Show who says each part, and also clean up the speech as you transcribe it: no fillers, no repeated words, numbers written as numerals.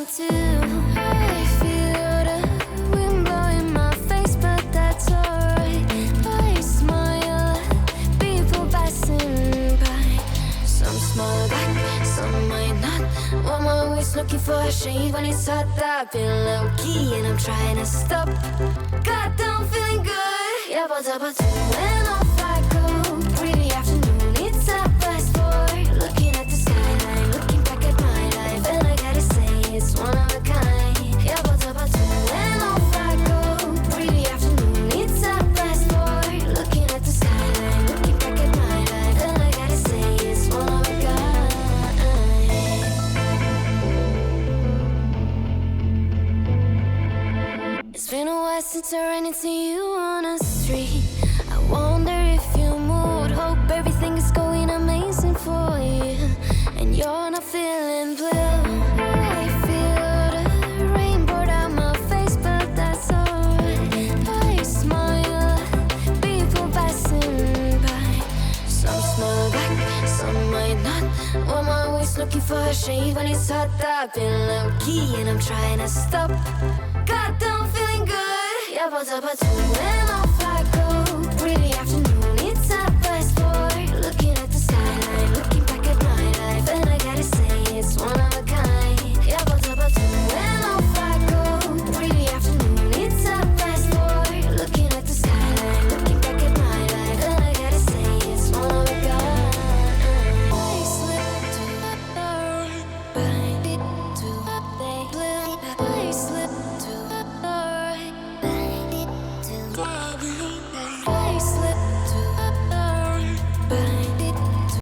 Speaker 1: down too. I feel the wind blowing my face, but that's alright. I smile at people passing by. Some smile back, some might not. I'm always looking for a shade when it's hot. I've been low-key and I'm trying to stop. Goddamn, feeling good. Yeah, but when off I go. Pretty afternoon, it's a fast forward. Looking at the skyline, looking back at my life, and I gotta say it's one of a kind. Yeah, but when off I go. Pretty afternoon, it's a fast forward. Looking at the skyline, looking back at my life, and I gotta say it's one of a kind. It's been a while since I ran into you on the street. I wonder if you moved. Hope everything is going amazing for you, and you're not feeling blue. I feel the rain pour down my face, but that's alright. I smile at people passing by. Some smile back, some might not. I'm always looking for a shade when it's hot. I've been low-key and I'm trying to stop. Goddamn, feeling good. Yeah, but when off I go. Pretty afternoon, it's a fast forward. Looking at the skyline, looking back at my life, and I gotta say it's one of a kind. Yeah, but when off I go. Pretty afternoon, it's a fast forward. Looking at the skyline, looking back at my life, and I gotta say it's one of a kind. I slip to the right, bind it to the blue. I slip to the right, bind it to the blue.